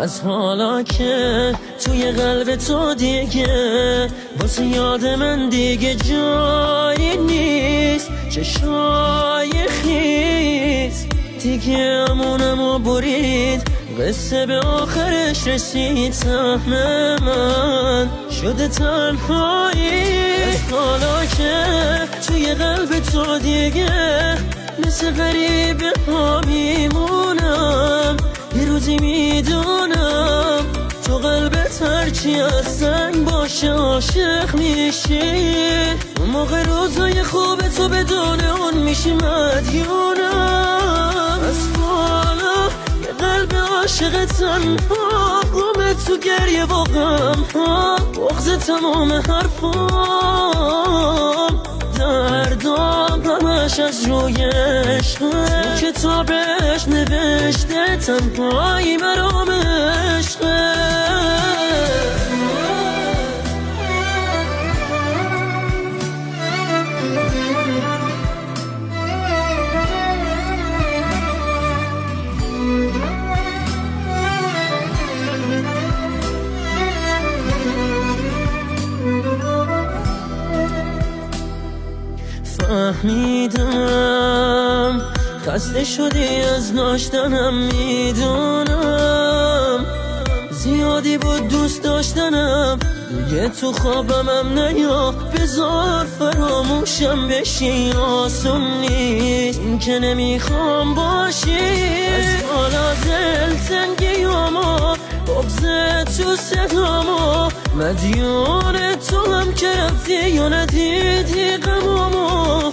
از حالا که توی قلب تو دیگه واسه یاد من دیگه جایی نیست، چشای خیز دیگه امونمو برید، قصه به آخرش رسید، سهم من شده تنهایی. از حالا که توی قلب تو دیگه مثل غریبه ها میمونم، یه روزی میدونم تو قلبت هرچی از سنگ باشه عاشق میشی، اون موقع روزای خوب تو بدون اون میشی مدیونم. از حالا یه قلب عاشق تنها غم تو گریه و غم ها، بغض تمام حرفام، دردام همش از روی عشقه، کتابش نوشته تنهایی مرام عشقه. فهمیدم خسته شدی از داشتنم، میدونم زیادی بود دوست داشتنم، دیگه تو خوابمم نیا، بذار فراموشم بشی، آسون نیست این که نمیخوام باشی. از حالا دل تنگیامو بغض تو صدامو، مدیون تو هم که رفتی یا ندیدی غمامو،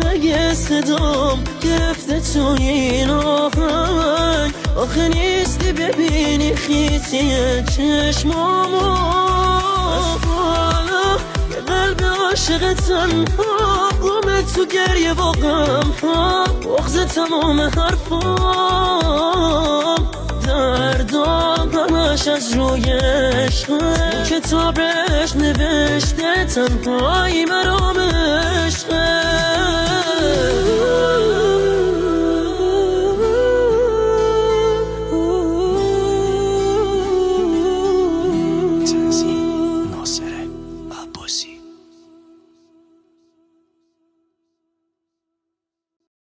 مگه صدام گرفته تو این آهنگ، آخه نیستی ببینی خیسی چشمامو. از حالا یه قلب عاشق تنها غم تو گریه و غم ها، بغض تمام حرفام، دردام همش از روی عشقه، کتابش نوشته تنهایی مرام